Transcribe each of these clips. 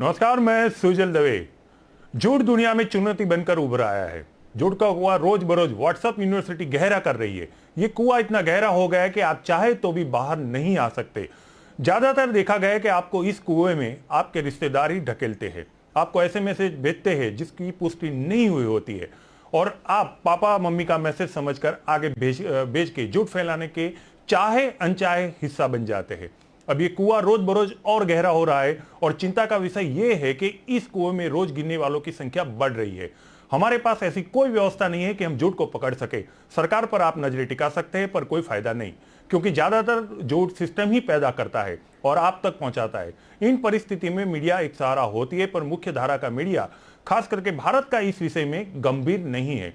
नमस्कार, मैं सुजल दवे। झूठ दुनिया में चुनौती बनकर उभर आया है। झूठ का कुआं रोज बरोज व्हाट्सएप यूनिवर्सिटी गहरा कर रही है। ये कुआं इतना गहरा हो गया है कि आप चाहे तो भी बाहर नहीं आ सकते। ज्यादातर देखा गया है कि आपको इस कुएं में आपके रिश्तेदार ही ढकेलते हैं, आपको ऐसे मैसेज भेजते हैं जिसकी पुष्टि नहीं हुई होती है, और आप पापा मम्मी का मैसेज समझकर आगे भेज के झूठ फैलाने के चाहे अनचाहे हिस्सा बन जाते हैं। अब ये कुआं रोज बरोज और गहरा हो रहा है, और चिंता का विषय यह है कि इस कुएं में रोज गिरने वालों की संख्या बढ़ रही है। हमारे पास ऐसी कोई व्यवस्था नहीं है कि हम झूठ को पकड़ सके। सरकार पर आप नजरें टिका सकते हैं, पर कोई फायदा नहीं, क्योंकि ज्यादातर झूठ सिस्टम ही पैदा करता है और आप तक पहुंचाता है। इन परिस्थिति में मीडिया एक सहारा होती है, पर मुख्य धारा का मीडिया, खास करके भारत का, इस विषय में गंभीर नहीं है।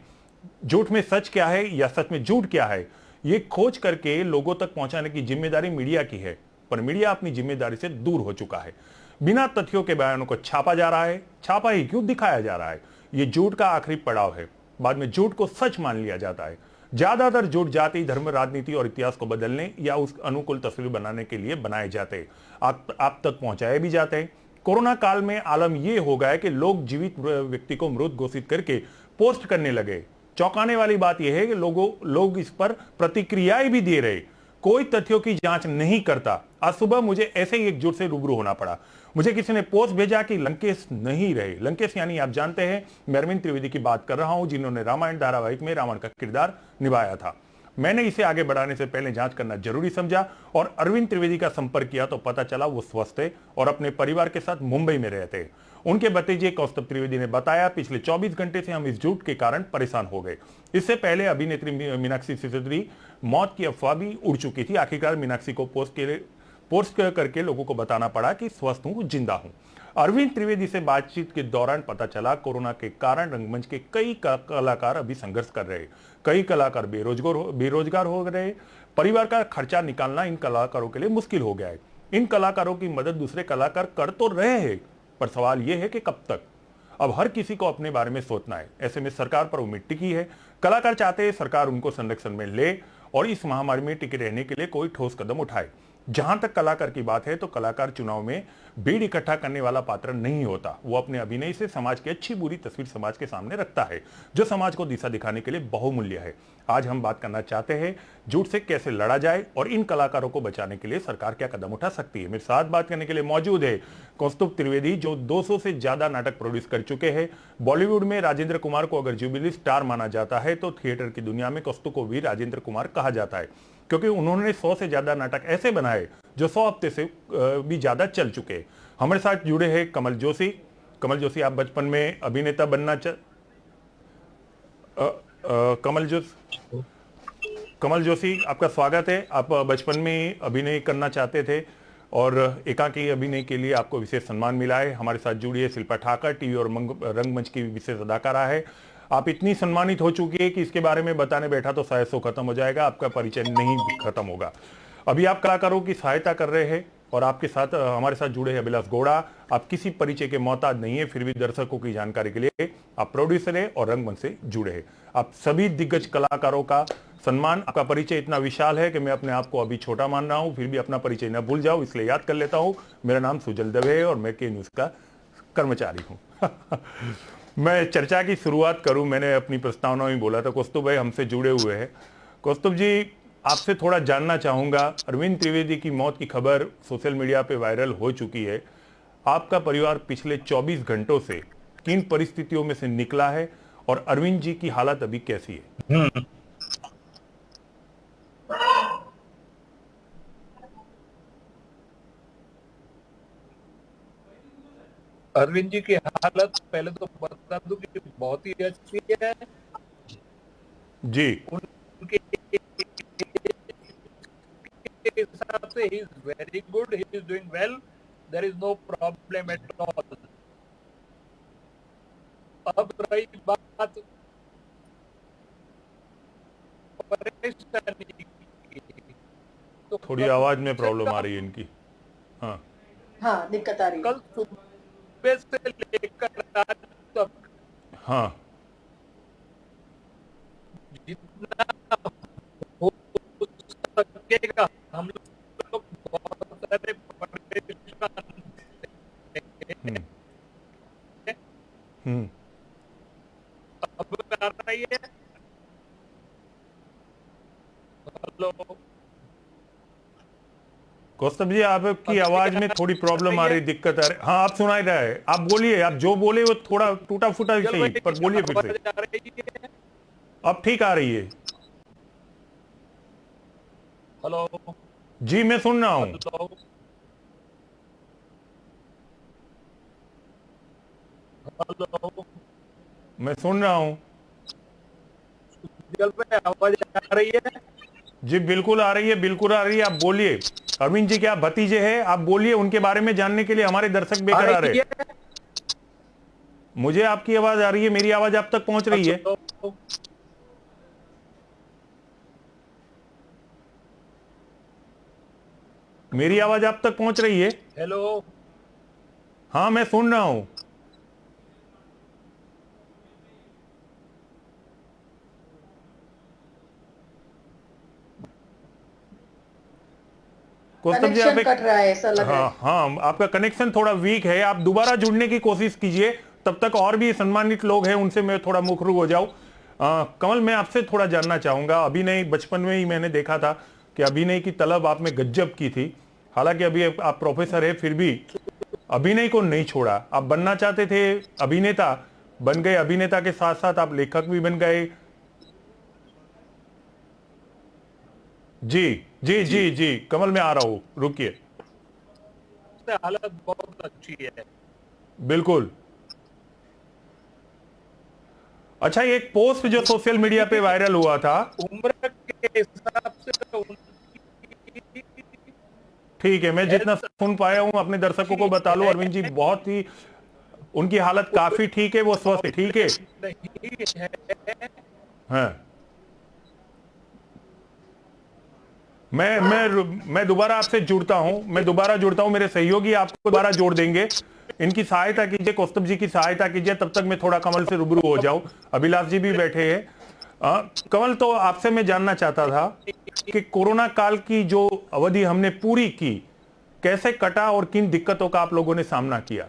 झूठ में सच क्या है या सच में झूठ क्या है, ये खोज करके लोगों तक पहुंचाने की जिम्मेदारी मीडिया की है, पर मीडिया अपनी जिम्मेदारी से दूर हो चुका है। बिना तथ्यों के बयानों को छापा जा रहा है। छापा ही क्यों, दिखाया जा रहा है। ये झूठ का आखिरी पड़ाव है। बाद में झूठ को सच मान लिया जाता है। ज्यादातर झूठ जाति, धर्म, राजनीति और इतिहास को बदलने या उस अनुकूल तस्वीर बनाने के लिए बनाए जाते हैं। आप तक पहुंचाए भी जाते हैं। कोरोना काल में आलम यह हो गया है कि लोग जीवित व्यक्ति को मृत घोषित करके पोस्ट करने लगे। चौंकाने वाली बात यह है कि लोग इस पर प्रतिक्रियाएं भी दे रहे, कोई तथ्यों की जांच नहीं करता। आज सुबह मुझे ऐसे ही एक झूठ से रूबरू होना पड़ा। मुझे किसी ने पोस्ट भेजा कि लंकेश नहीं रहे। लंकेश यानी आप जानते हैं, मैं अरविंद त्रिवेदी की बात कर रहा हूं, जिन्होंने रामायण धारावाहिक में रावण का किरदार निभाया था। मैंने इसे आगे बढ़ाने से पहले जांच करना जरूरी समझा और अरविंद त्रिवेदी का संपर्क किया तो पता चला वो स्वस्थ है और अपने परिवार के साथ मुंबई में रहते हैं। उनके भतीजे कौस्तुभ त्रिवेदी ने बताया, पिछले 24 घंटे से हम इस झूठ के कारण परेशान हो गए। इससे पहले अभिनेत्री मीनाक्षी सिसोदिया मौत की अफवाह भी उड़ चुकी थी। आखिरकार मीनाक्षी को पोस्ट करके लोगों को बताना पड़ा कि स्वस्थ हूं, जिंदा हूं। अरविंद त्रिवेदी से बातचीत के दौरान पता चला, कोरोना के कारण रंगमंच के कई कलाकार अभी संघर्ष कर रहे। कई कलाकार बेरोजगार हो रहे। परिवार का खर्चा निकालना इन कलाकारों के लिए मुश्किल हो गया है। इन कलाकारों की मदद दूसरे कलाकार कर तो रहे हैं, पर सवाल यह है कि कब तक। अब हर किसी को अपने बारे में सोचना है। ऐसे में सरकार पर उम्मीद टिकी है। कलाकार चाहते हैं सरकार उनको संरक्षण में ले और इस महामारी में टिके रहने के लिए कोई ठोस कदम उठाए। जहां तक कलाकार की बात है, तो कलाकार चुनाव में भीड़ इकट्ठा करने वाला पात्र नहीं होता। वो अपने अभिनय से समाज की अच्छी बुरी तस्वीर समाज के सामने रखता है, जो समाज को दिशा दिखाने के लिए बहुमूल्य है। आज हम बात करना चाहते हैं झूठ से कैसे लड़ा जाए और इन कलाकारों को बचाने के लिए सरकार क्या कदम उठा सकती है। मेरे साथ बात करने के लिए मौजूद है कौस्तुभ त्रिवेदी, जो 200 से ज्यादा नाटक प्रोड्यूस कर चुके हैं। बॉलीवुड में राजेंद्र कुमार को अगर जुबिली स्टार माना जाता है, तो थिएटर की दुनिया में कौस्तुभ को भी राजेंद्र कुमार कहा जाता है, क्योंकि उन्होंने 100 से ज्यादा नाटक ऐसे बनाए जो 100 हफ्ते से भी ज्यादा चल चुके हैं। हमारे साथ जुड़े हैं कमल जोशी। कमल जोशी, आप बचपन में अभिनेता बनना कमल जोशी, आपका स्वागत है। आप बचपन में अभिनय करना चाहते थे और एकांकी अभिनय के लिए आपको विशेष सम्मान मिला है। हमारे साथ जुड़ी है शिल्पा ठाकर, टीवी और रंगमंच की विशेष अदाकारा है। आप इतनी सम्मानित हो चुकी है कि इसके बारे में बताने बैठा तो शायद शो खत्म हो जाएगा, आपका परिचय नहीं खत्म होगा। अभी आप कलाकारों की सहायता कर रहे हैं और आपके साथ हमारे साथ जुड़े हैं अभिलाष गौड़ा। आप किसी परिचय के मोहताज नहीं है, फिर भी दर्शकों की जानकारी के लिए आप प्रोड्यूसर है और रंगमंच से जुड़े हैं। आप सभी दिग्गज कलाकारों का सम्मान, आपका परिचय इतना विशाल है कि मैं अपने आप को अभी छोटा मान रहा हूं, फिर भी अपना परिचय न भूल जाऊं, इसलिए याद कर लेता हूं। मेरा नाम सुजल दवे है और मैं के न्यूज का कर्मचारी हूं। मैं चर्चा की शुरुआत करूं, मैंने अपनी प्रस्तावना में बोला था कौस्तुभ भाई हमसे जुड़े हुए हैं। कौस्तुभ जी, आपसे थोड़ा जानना चाहूंगा, अरविंद त्रिवेदी की मौत की खबर सोशल मीडिया पे वायरल हो चुकी है। आपका परिवार पिछले 24 घंटों से किन परिस्थितियों में से निकला है और अरविंद जी की हालत अभी कैसी है? अरविंद जी की हालत पहले तो बता दूं कि बहुत ही अच्छी है जी। उनके हिसाब से he is very good, he is doing well, there is no problem at all. अब रही बात परेशानी की, तो थोड़ी आवाज में प्रॉब्लम आ रही है इनकी। हाँ हाँ, दिक्कत आ रही है। कल सुबह से लेकर आज तक हाँ जितना हो सकेगा हम लोग बहुत सारे परेशान थे। अब आ रही है? हेलो कौस्तभ जी, आपकी अब आवाज में थोड़ी प्रॉब्लम आ रही, दिक्कत आ रही। हाँ, आप सुनाई रहा है, आप बोलिए, आप जो बोले वो थोड़ा टूटा फूटा ही चल सही, भाई, पर बोलिए फिर से। आवाज आ रही है? अब ठीक आ रही है। हेलो जी, मैं सुन रहा हूं। हेलो हेलो मैं सुन रहा हूं। चल भाई, आवाज आ रही है? जी, बिल्कुल आ रही है, बिल्कुल आ रही है, आप बोलिए। अरविंद जी के आप भतीजे हैं, आप बोलिए, उनके बारे में जानने के लिए हमारे दर्शक आ बेकरार रही है। है? मुझे आपकी आवाज आ रही है, मेरी आवाज आप तक पहुंच रही है? हेलो मेरी आवाज आप तक पहुंच रही है? हेलो हाँ, मैं सुन रहा हूं। कौस्तभ जी, आप कनेक्शन कट रहा है ऐसा लग रहा हाँ है। हाँ, आपका कनेक्शन थोड़ा वीक है, आप दोबारा जुड़ने की कोशिश कीजिए। तब तक और भी सम्मानित लोग हैं, उनसे मैं थोड़ा मुखरू हो जाऊं। कमल, मैं आपसे थोड़ा जानना चाहूंगा, अभिनय बचपन में ही मैंने देखा था कि अभिनय की तलब आप में गजब की थी। हालांकि अभी आप प्रोफेसर है, फिर भी अभिनय को नहीं छोड़ा। आप बनना चाहते थे अभिनेता, बन गए। अभिनेता के साथ साथ आप लेखक भी बन गए। जी जी जी जी जी, कमल मैं आ रहा हूं, रुकिए। से हालत बहुत अच्छी है। बिल्कुल। अच्छा, एक पोस्ट जो सोशल मीडिया पे उनकी वायरल हुआ था। उम्र के हिसाब से उनकी ठीक है, मैं जितना हेल्थ सुन पाया हूं अपने दर्शकों को अच्छी बता लूं, है, अरविंद जी बहुत ही, उनकी हालत कोई काफी ठीक है, वो स्वस्थ है, ठीक है। प्रॉब्लम नहीं है। हाँ, मैं दोबारा आपसे जुड़ता हूं, मैं दोबारा जुड़ता हूं, मेरे सहयोगी आपको दोबारा जोड़ देंगे। इनकी सहायता कीजिए, कौस्तभ जी की सहायता कीजिए, तब तक मैं थोड़ा कमल से रूबरू हो जाऊं। अभिलाष जी भी बैठे हैं। कमल, तो आपसे मैं जानना चाहता था कि कोरोना काल की जो अवधि हमने पूरी की, कैसे कटा और किन दिक्कतों का आप लोगों ने सामना किया?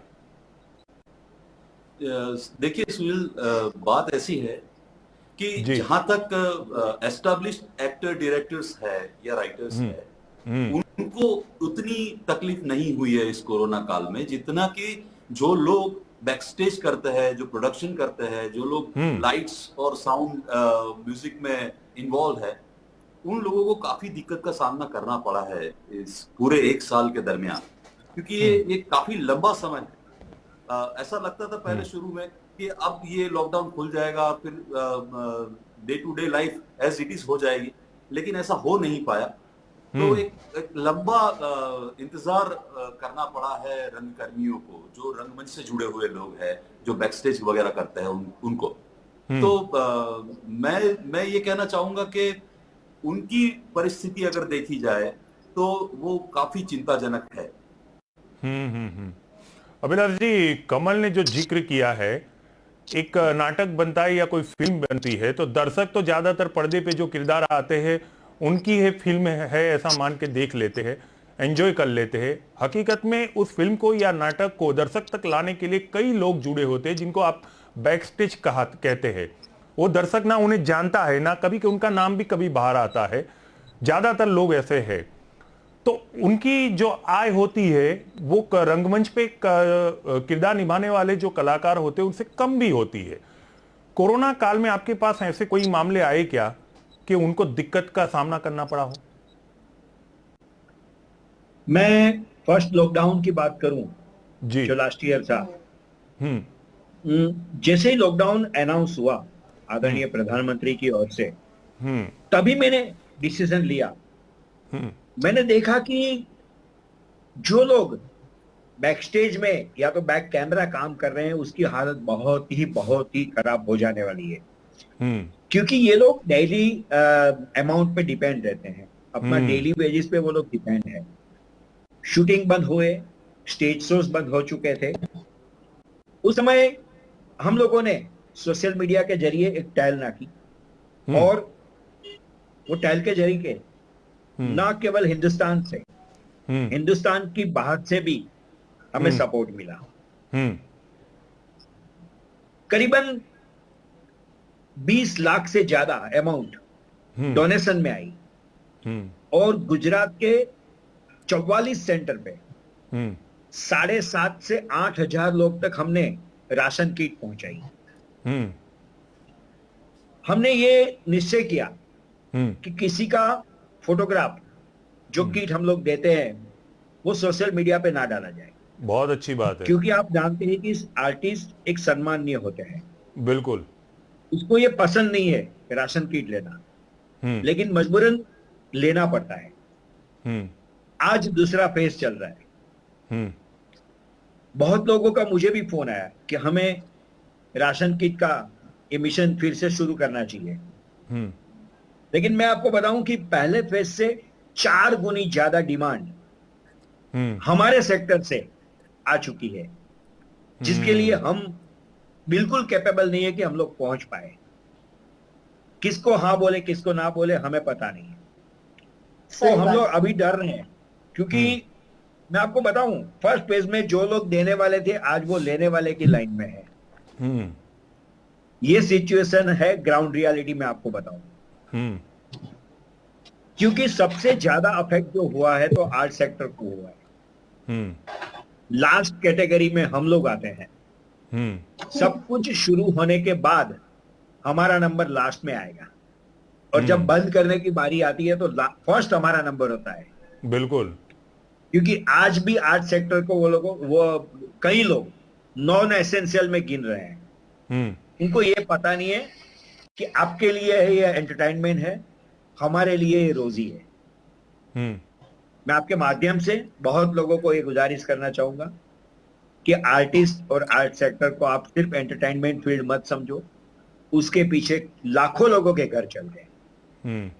देखिए सुनील, बात ऐसी है कि जी। जहां तक एस्टेब्लिश्ड एक्टर डायरेक्टर्स है या राइटर्स है, हम्म। उनको उतनी तकलीफ नहीं हुई है इस कोरोना काल में, जितना कि जो लोग बैकस्टेज करते हैं, जो प्रोडक्शन करते हैं, जो लोग हम्म। लाइट्स और साउंड म्यूजिक में इन्वॉल्व है, उन लोगों को काफी दिक्कत का सामना करना पड़ा है इस पूरे एक साल के दरमियान। क्योंकि ये काफी लंबा समय है। ऐसा लगता था पहले शुरू में कि अब ये लॉकडाउन खुल जाएगा, फिर day to day life as it is हो जाएगी, लेकिन ऐसा हो नहीं पाया। तो एक लंबा इंतजार करना पड़ा है रंगकर्मियों को, जो रंगमंच से जुड़े हुए लोग हैं, जो बैकस्टेज वगैरह करते हैं उनको। तो मैं ये कहना चाहूंगा कि उनकी परिस्थिति अगर देखी जाए तो वो काफी चिंताजनक है। अभिलाष जी, कमल ने जो जिक्र किया है, एक नाटक बनता है या कोई फिल्म बनती है तो दर्शक तो ज्यादातर पर्दे पे जो किरदार आते हैं उनकी है फिल्म है ऐसा मान के देख लेते हैं, एंजॉय कर लेते हैं। हकीकत में उस फिल्म को या नाटक को दर्शक तक लाने के लिए कई लोग जुड़े होते हैं, जिनको आप बैकस्टेज कहते हैं। वो दर्शक ना उन्हें जानता है, ना कभी उनका नाम भी कभी बाहर आता है। ज्यादातर लोग ऐसे हैं। तो उनकी जो आय होती है वो रंगमंच पे किरदार निभाने वाले जो कलाकार होते हैं उनसे कम भी होती है। कोरोना काल में आपके पास ऐसे कोई मामले आए क्या कि उनको दिक्कत का सामना करना पड़ा हो? मैं फर्स्ट लॉकडाउन की बात करूं जी। जो लास्ट ईयर था। हम्म। जैसे ही लॉकडाउन अनाउंस हुआ आदरणीय प्रधानमंत्री की ओर से, हम्म। तभी मैंने डिसीजन लिया। मैंने देखा कि जो लोग बैकस्टेज में या तो बैक कैमरा काम कर रहे हैं, उसकी हालत बहुत ही खराब हो जाने वाली है। क्योंकि ये लोग डेली अमाउंट पे डिपेंड रहते हैं, अपना डेली वेजेस पे वो लोग डिपेंड है। शूटिंग बंद हुए, स्टेज शोज बंद हो चुके थे। उस समय हम लोगों ने सोशल मीडिया के जरिए एक टैल नाकी, और वो टैल के जरिए ना केवल हिंदुस्तान से, हिंदुस्तान की बाहर से भी हमें सपोर्ट मिला। करीबन 20 लाख से ज्यादा अमाउंट डोनेशन में आई और गुजरात के 44 सेंटर पे 7,500 से 8,000 लोग तक हमने राशन किट पहुंचाई। हमने ये निश्चय किया कि किसी का फोटोग्राफ जो किट हम लोग देते हैं वो सोशल मीडिया पे ना डाला जाए। बहुत अच्छी बात है, क्योंकि आप जानते हैं कि आर्टिस्ट एक सम्माननीय होते हैं, बिल्कुल। उसको ये पसंद नहीं है राशन किट लेना, लेकिन मजबूरन लेना पड़ता है। आज दूसरा फेज चल रहा है। बहुत लोगों का मुझे भी फोन आया कि हमें राशन किट का ये मिशन फिर से शुरू करना चाहिए। लेकिन मैं आपको बताऊं कि पहले फेज से 4 गुनी ज्यादा डिमांड हमारे सेक्टर से आ चुकी है, जिसके लिए हम बिल्कुल कैपेबल नहीं है कि हम लोग पहुंच पाए। किसको हाँ बोले किसको ना बोले हमें पता नहीं है, तो हम लोग अभी डर रहे हैं। क्योंकि मैं आपको बताऊं, फर्स्ट फेज में जो लोग देने वाले थे आज वो लेने वाले की लाइन में है। ये सिचुएशन है ग्राउंड रियलिटी में, आपको बताऊं। क्योंकि सबसे ज्यादा अफेक्ट जो हुआ है तो आर्ट सेक्टर को हुआ है। लास्ट कैटेगरी में हम लोग आते हैं। सब कुछ शुरू होने के बाद हमारा नंबर लास्ट में आएगा, और जब बंद करने की बारी आती है तो फर्स्ट हमारा नंबर होता है। बिल्कुल। क्योंकि आज भी आर्ट सेक्टर को वो कई लोग नॉन एसेंशियल में गिन रहे हैं। उनको ये पता नहीं है कि आपके लिए ये एंटरटेनमेंट है, हमारे लिए ये रोजी है। मैं आपके माध्यम से बहुत लोगों को ये गुजारिश करना चाहूंगा कि आर्टिस्ट और आर्ट सेक्टर को आप सिर्फ एंटरटेनमेंट फील्ड मत समझो, उसके पीछे लाखों लोगों के घर चल रहे हैं।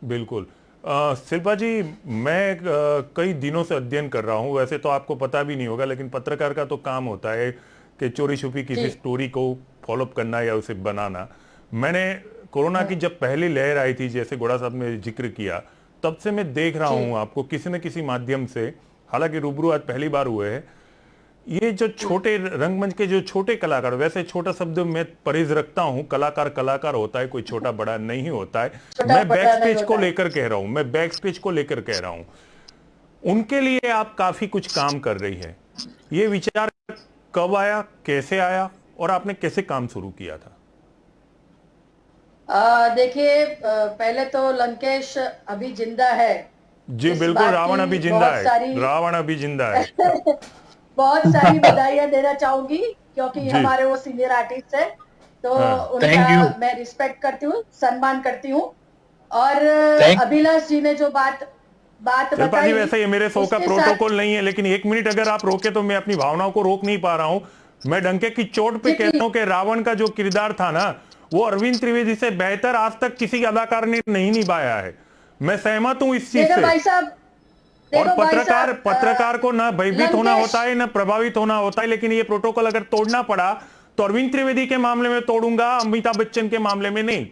बिल्कुल। शिल्पा जी, मैं कई दिनों से अध्ययन कर रहा हूं। वैसे तो आपको पता भी नहीं होगा, लेकिन पत्रकार का तो काम होता है कि चोरी छुपी किसी स्टोरी को फॉलोअप करना या उसे बनाना। मैंने कोरोना की जब पहली लहर आई थी, जैसे गोड़ा साहब ने जिक्र किया, तब से मैं देख रहा हूं आपको किसी न किसी माध्यम से, हालांकि रूबरू आज पहली बार हुए हैं, ये जो छोटे रंगमंच के जो छोटे कलाकार, वैसे छोटा शब्द मैं परहेज रखता हूं, कलाकार कलाकार होता है, कोई छोटा बड़ा नहीं होता है। मैं बैक स्टेज को लेकर कह रहा हूं, मैं बैक स्टेज को लेकर कह रहा हूं, उनके लिए आप काफी कुछ काम कर रही है। ये विचार कब आया, कैसे आया, और आपने कैसे काम शुरू किया था? देखिए, पहले तो लंकेश अभी जिंदा है जी, बिल्कुल। रावण अभी जिंदा है, रावण अभी जिंदा है। बहुत सारी बधाइयां देना चाहूंगी, क्योंकि हमारे वो सीनियर आर्टिस्ट है, तो उनका मैं रिस्पेक्ट करती हूँ, सम्मान करती हूँ। और अभिलाष जी ने जो बात बताई, वैसे ये मेरे शो का प्रोटोकॉल नहीं है, लेकिन 1 मिनट अगर आप रोके तो मैं अपनी भावनाओं को रोक नहीं पा रहा हूं। मैं डंके की चोट पे कहता हूं कि रावण का जो किरदार था ना, वो अरविंद त्रिवेदी से बेहतर आज तक किसी अदाकार ने नहीं निभाया है। मैं सहमत हूं इस चीज से। भाई साहब, और पत्रकार को ना भयभीत होना होता है, ना प्रभावित होना होता है, लेकिन ये प्रोटोकॉल अगर तोड़ना पड़ा तो अरविंद त्रिवेदी के मामले में तोड़ूंगा, अमिताभ बच्चन के मामले में नहीं।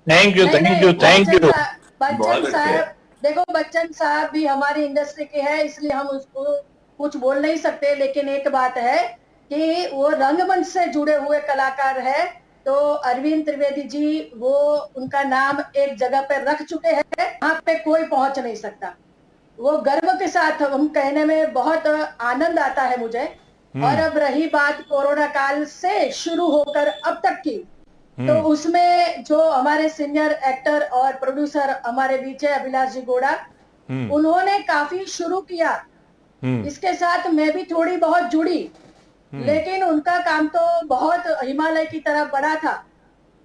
Thank you. बच्चन साहब, देखो, बच्चन साहब भी हमारी इंडस्ट्री के हैं, इसलिए हम उसको कुछ बोल नहीं सकते। लेकिन एक बात है कि वो रंगमंच से जुड़े हुए कलाकार है, तो अरविंद त्रिवेदी जी, वो उनका नाम एक जगह पर रख चुके हैं, वहां पे कोई पहुंच नहीं सकता। वो गर्व के साथ हम कहने में बहुत आनंद आता है मुझे। और अब रही बात कोरोना काल से शुरू होकर अब तक की, तो उसमें जो हमारे सीनियर एक्टर और प्रोड्यूसर हमारे बीच है, अभिलाष जी गोड़ा, उन्होंने काफी शुरू किया। इसके साथ मैं भी थोड़ी बहुत जुड़ी, लेकिन उनका काम तो बहुत हिमालय की तरफ बड़ा था।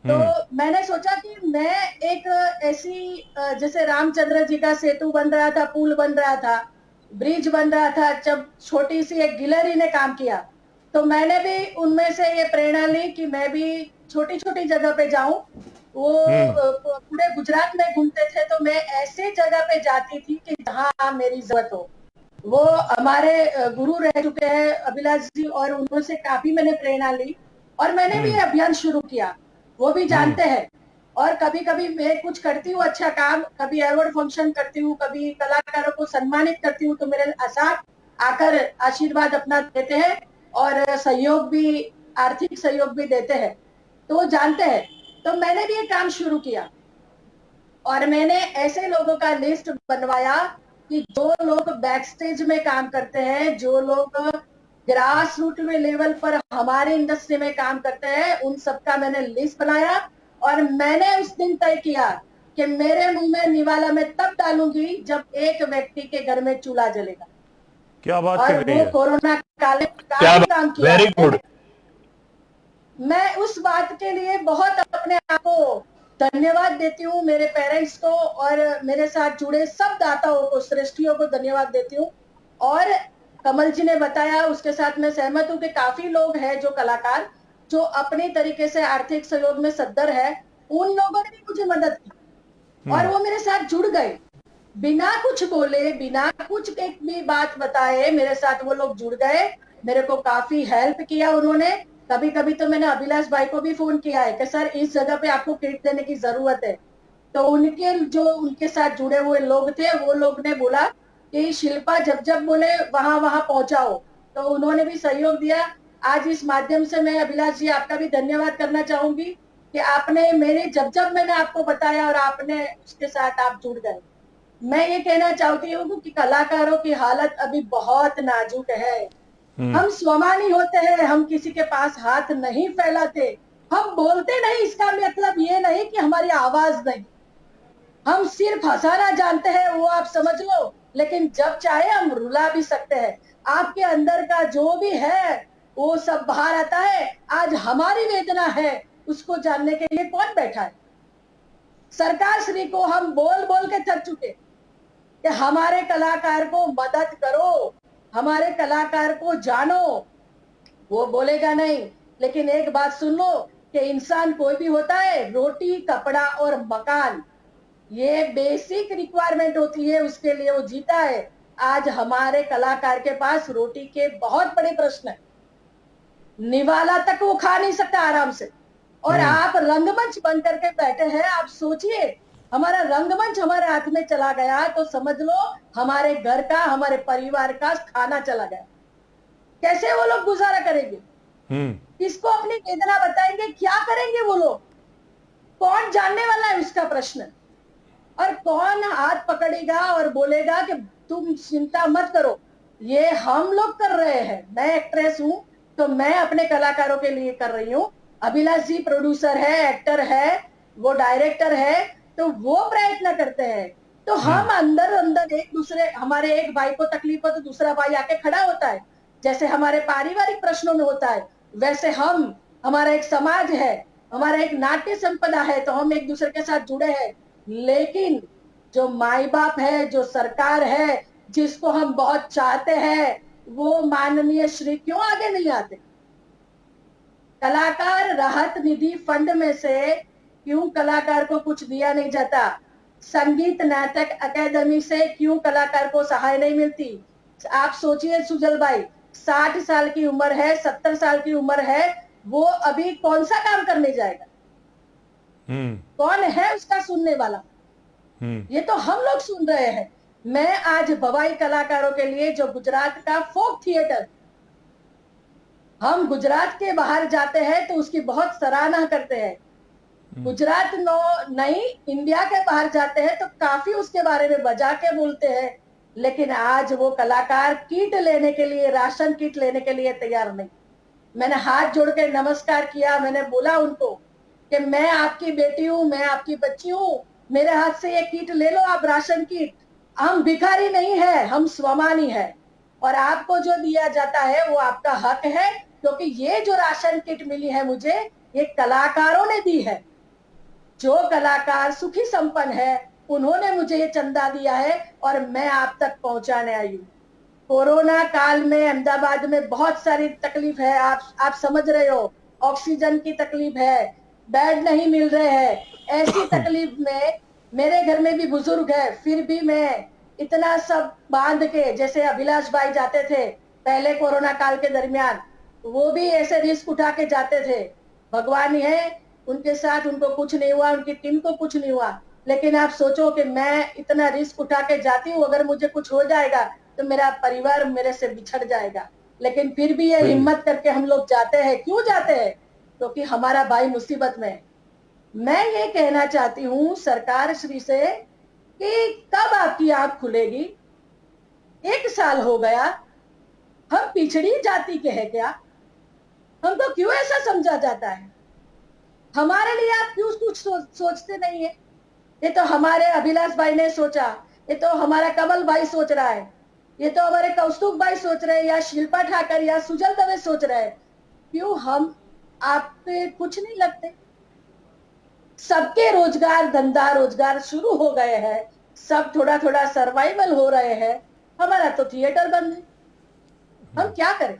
तो मैंने सोचा कि मैं एक ऐसी, जैसे रामचंद्र जी का सेतु बन रहा था, पुल बन रहा था, ब्रिज बन रहा था, जब छोटी सी एक गैलरी ने काम किया, तो मैंने भी उनमें से ये प्रेरणा ली कि मैं भी छोटी छोटी जगह पे जाऊं। वो पूरे गुजरात में घूमते थे, तो मैं ऐसे जगह पे जाती थी कि जहां मेरी जरूरत हो। वो हमारे गुरु रह चुके हैं अभिलाष जी, और उनसे काफी मैंने प्रेरणा ली, और मैंने भी अभियान शुरू किया, वो भी जानते हैं। और कभी कभी मैं कुछ करती हूँ अच्छा काम, कभी अवार्ड फंक्शन करती हूँ, कभी कलाकारों को सम्मानित करती हूँ, तो मेरे साथ आकर आशीर्वाद अपना देते हैं। और सहयोग भी, आर्थिक सहयोग भी देते हैं, तो वो जानते हैं। तो मैंने भी ये काम शुरू किया और मैंने ऐसे लोगों का लिस्ट बनवाया कि जो लोग बैक स्टेज में काम करते हैं, जो लोग ग्रास रूट में लेवल पर हमारे इंडस्ट्री में काम करते हैं, उन सबका मैंने लिस्ट बनाया और मैंने उस दिन तय किया कि मेरे मुंह में निवाला मैं तब डालूंगी जब एक व्यक्ति के घर में चूल्हा जलेगा। क्या बात और कर रही वो है। कोरोना काल में क्या काफी काम किया वेरी है। गुड। मैं उस बात के लिए बहुत अपने आप को धन्यवाद देती हूँ, मेरे पेरेंट्स को और मेरे साथ जुड़े सब दाताओं को, श्रेष्ठियों को धन्यवाद देती हूँ। और कमल जी ने बताया, उसके साथ मैं सहमत हूँ कि काफी लोग हैं जो कलाकार जो अपनी तरीके से आर्थिक सहयोग में सद्धर है, उन लोगों ने भी मुझे मदद की और वो मेरे साथ जुड़ गए, बिना कुछ बोले, बिना कुछ एक भी बात बताए मेरे साथ वो लोग जुड़ गए। मेरे को काफी हेल्प किया उन्होंने। कभी कभी तो मैंने अभिलाष भाई को भी फोन किया है कि सर इस जगह पे आपको किट देने की जरूरत है। तो उनके साथ जुड़े हुए लोग थे, वो लोग ने बोला कि शिल्पा जब जब बोले वहां वहां पहुंचाओ, तो उन्होंने भी सहयोग दिया। आज इस माध्यम से मैं अभिलाष जी आपका भी धन्यवाद करना चाहूंगी कि आपने मेरे जब जब मैंने आपको बताया और आपने उसके साथ आप जुड़ गए। मैं ये कहना चाहती हूँ कि कलाकारों की हालत अभी बहुत नाजुक है। हम स्वाभिमानी होते हैं, हम किसी के पास हाथ नहीं फैलाते, हम बोलते नहीं, इसका मतलब ये नहीं कि हमारी आवाज नहीं, हम सिर्फ हंसाना जानते हैं, वो आप समझ लो, लेकिन जब चाहे हम रुला भी सकते हैं। आपके अंदर का जो भी है वो सब बाहर आता है। आज हमारी वेदना है, उसको जानने के लिए कौन बैठा है? सरकार श्री को हम बोल बोल के थक चुके कि हमारे कलाकार को मदद करो, हमारे कलाकार को जानो। वो बोलेगा नहीं, लेकिन एक बात सुन लो कि इंसान कोई भी होता है, रोटी, कपड़ा और मकान, ये बेसिक रिक्वायरमेंट होती है, उसके लिए वो जीता है। आज हमारे कलाकार के पास रोटी के बहुत बड़े प्रश्न है, निवाला तक वो खा नहीं सकता आराम से, और आप रंगमंच बन करके बैठे हैं। आप सोचिए, हमारा रंगमंच हमारे हाथ में चला गया तो समझ लो हमारे घर का, हमारे परिवार का खाना चला गया। कैसे वो लोग गुजारा करेंगे? किसको अपनी वेदना बताएंगे? क्या करेंगे वो लोग? कौन जानने वाला है उसका प्रश्न? और कौन हाथ पकड़ेगा और बोलेगा कि तुम चिंता मत करो, ये हम लोग कर रहे हैं। मैं एक्ट्रेस हूं तो मैं अपने कलाकारों के लिए कर रही हूँ। अभिलाष जी प्रोड्यूसर है, एक्टर है, वो डायरेक्टर है, तो वो प्रयत्न करते हैं। तो हम अंदर अंदर एक दूसरे, हमारे एक भाई को तकलीफ हो तो दूसरा भाई आके खड़ा होता है। जैसे हमारे पारिवारिक प्रश्नों में होता है, वैसे हमारा एक समाज है, हमारा एक नाट्य संपदा है, तो हम एक दूसरे के साथ जुड़े हैं। लेकिन जो माई बाप है, जो सरकार है, जिसको हम बहुत चाहते हैं, वो माननीय श्री क्यों आगे नहीं आते? कलाकार राहत निधि फंड में से क्यों कलाकार को कुछ दिया नहीं जाता? संगीत नाटक अकादमी से क्यों कलाकार को सहाय नहीं मिलती? आप सोचिए सुजल भाई, 60 साल की उम्र है, 70 साल की उम्र है, वो अभी कौन सा काम करने जाएगा? कौन है उसका सुनने वाला? ये तो हम लोग सुन रहे हैं। मैं आज भवाई कलाकारों के लिए, जो गुजरात का फोक थिएटर, हम गुजरात के बाहर जाते हैं तो उसकी बहुत सराहना करते हैं। गुजरात नहीं, इंडिया के बाहर जाते हैं तो काफी उसके बारे में बजा के बोलते हैं। लेकिन आज वो कलाकार किट लेने के लिए, राशन किट लेने के लिए तैयार नहीं। मैंने हाथ जोड़ के नमस्कार किया, मैंने बोला उनको कि मैं आपकी बेटी हूँ, मैं आपकी बच्ची हूँ, मेरे हाथ से ये किट ले लो आप, राशन किट। हम भिखारी नहीं है, हम स्वाभिमानी है, और आपको जो दिया जाता है वो आपका हक है, क्योंकि ये जो राशन किट मिली है मुझे, ये कलाकारों ने दी है। जो कलाकार सुखी संपन्न है, उन्होंने मुझे ये चंदा दिया है और मैं आप तक पहुंचाने आई हूँ। कोरोना काल में अहमदाबाद में बहुत सारी तकलीफ है, आप समझ रहे हो। ऑक्सीजन की तकलीफ है, बेड नहीं मिल रहे हैं। ऐसी तकलीफ में मेरे घर में भी बुजुर्ग है, फिर भी मैं इतना सब बांध के, जैसे अभिलाष भाई जाते थे पहले कोरोना काल के दरमियान, वो भी ऐसे रिस्क उठा के जाते थे। भगवान ही है उनके साथ, उनको कुछ नहीं हुआ, उनकी टीम को कुछ नहीं हुआ। लेकिन आप सोचो कि मैं इतना रिस्क उठा के जाती हूँ, अगर मुझे कुछ हो जाएगा तो मेरा परिवार मेरे से बिछड़ जाएगा। लेकिन फिर भी ये हिम्मत करके हम लोग जाते हैं। क्यों जाते हैं? क्योंकि हमारा भाई मुसीबत में है। मैं ये कहना चाहती हूँ सरकार श्री से कि कब आपकी आंख खुलेगी? 1 साल हो गया, हम पिछड़ी जाति के हैं क्या? हमको क्यों ऐसा समझा जाता है? हमारे लिए आप क्यों कुछ सोचते नहीं है? ये तो हमारे अभिलाष भाई ने सोचा, ये तो हमारा कमल भाई सोच रहा है, ये तो हमारे कौस्तुभ भाई सोच रहे हैं, या शिल्पा ठाकर या सुजल दवे सोच रहे हैं। क्यों हम आप पे कुछ नहीं लगते? सबके रोजगार, धंधा रोजगार शुरू हो गए हैं, सब थोड़ा थोड़ा सर्वाइवल हो रहे हैं। हमारा तो थिएटर बंद है, हम क्या करें?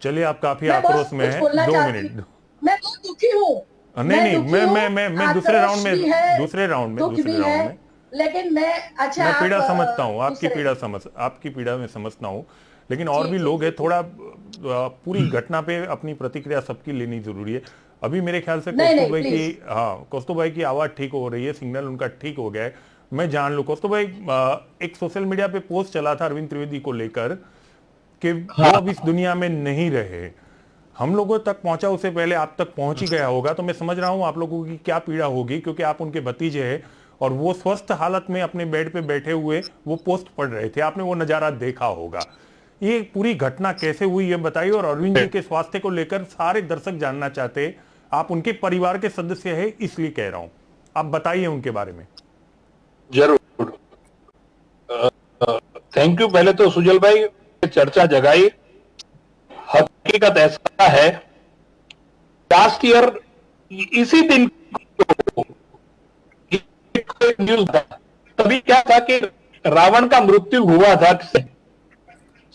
चलिए, आप काफी मैं बहुत आक्रोश में कुछ हैं। बोलना 2 चाहती मिनट। हूँ। मैं बहुत दुखी हूँ। नहीं, दुखी हूँ, मैं दूसरे राउंड आक्रोश भी में है, दूसरे राउंड दुख भी है, में लेकिन मैं अच्छा मैं पीड़ा आप, समझता हूँ, आपकी दूसरे- पीड़ा मैं समझता हूँ, लेकिन और जी, भी जी, लोग जी, हैं। थोड़ा पूरी घटना पे अपनी प्रतिक्रिया सबकी लेनी जरूरी है। अभी मेरे ख्याल से नहीं, कौस्तुभ भाई प्लीज। की कौस्तुभ भाई की आवाज ठीक हो रही है, सिग्नल उनका ठीक हो गया है। मैं जान लूं, कौस्तुभ भाई, एक सोशल मीडिया पे पोस्ट चला था अरविंद त्रिवेदी को लेकर कि वो अब इस दुनिया में नहीं रहे। हम लोगों तक पहुंचा उससे पहले आप तक पहुंच ही गया होगा, तो मैं समझ रहा हूं आप लोगों की क्या पीड़ा होगी, क्योंकि आप उनके भतीजे हैं और वो स्वस्थ हालत में अपने बेड पे बैठे हुए वो पोस्ट पढ़ रहे थे। आपने वो नजारा देखा होगा। ये पूरी घटना कैसे हुई ये बताइए। और अरविंद जी के स्वास्थ्य को लेकर सारे दर्शक जानना चाहते हैं, आप उनके परिवार के सदस्य हैं इसलिए कह रहा हूं, आप बताइए उनके बारे में। जरूर। Thank you. पहले तो सुजल भाई चर्चा जगाई। हकीकत ऐसा है, लास्ट ईयर इसी दिन को एक न्यूज था। तभी क्या था कि रावण का मृत्यु हुआ था,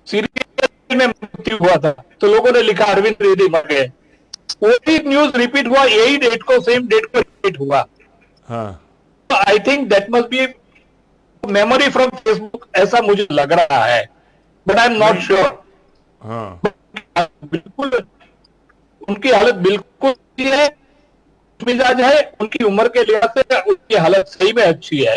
सीरियल में मृत्यु हुआ था, तो लोगों ने लिखा अरविंद त्रिवेदी मर गए। वही न्यूज रिपीट हुआ, यही डेट को, सेम डेट को रिपीट हुआ। हाँ, I think that must be memory from Facebook, ऐसा मुझे लग रहा है, but I am not sure. हाँ, बिल्कुल उनकी हालत बिल्कुल अच्छी है, मिजाज है, उनकी उम्र के लिहाज से उनकी हालत सही में अच्छी है।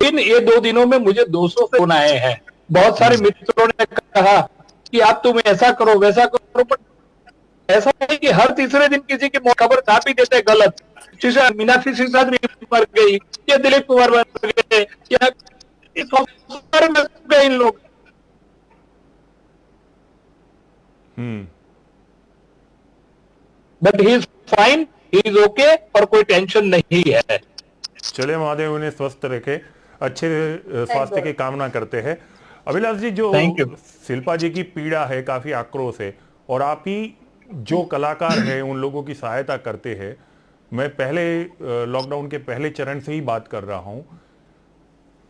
इन ये 2 दिनों में मुझे 200 से फोन आए हैं। बहुत सारे मित्रों ने कहा कि आप तुम ऐसा करो वैसा करो, पर ऐसा नहीं कि हर तीसरे दिन किसी की खबर छाप ही देते गलत। मीनाक्षी सिंह मर गई, या दिलीप कुमार मर गए, या मर गए इन लोग। But he is fine, he is okay, और कोई टेंशन नहीं है। चले महादेव उन्हें स्वस्थ रखे, अच्छे स्वास्थ्य की कामना करते हैं। अभिलाष जी, जो Thank you. शिल्पा जी की पीड़ा है, काफी आक्रोश है, और आप ही जो कलाकार हैं उन लोगों की सहायता करते हैं। मैं पहले लॉकडाउन के पहले चरण से ही बात कर रहा हूं,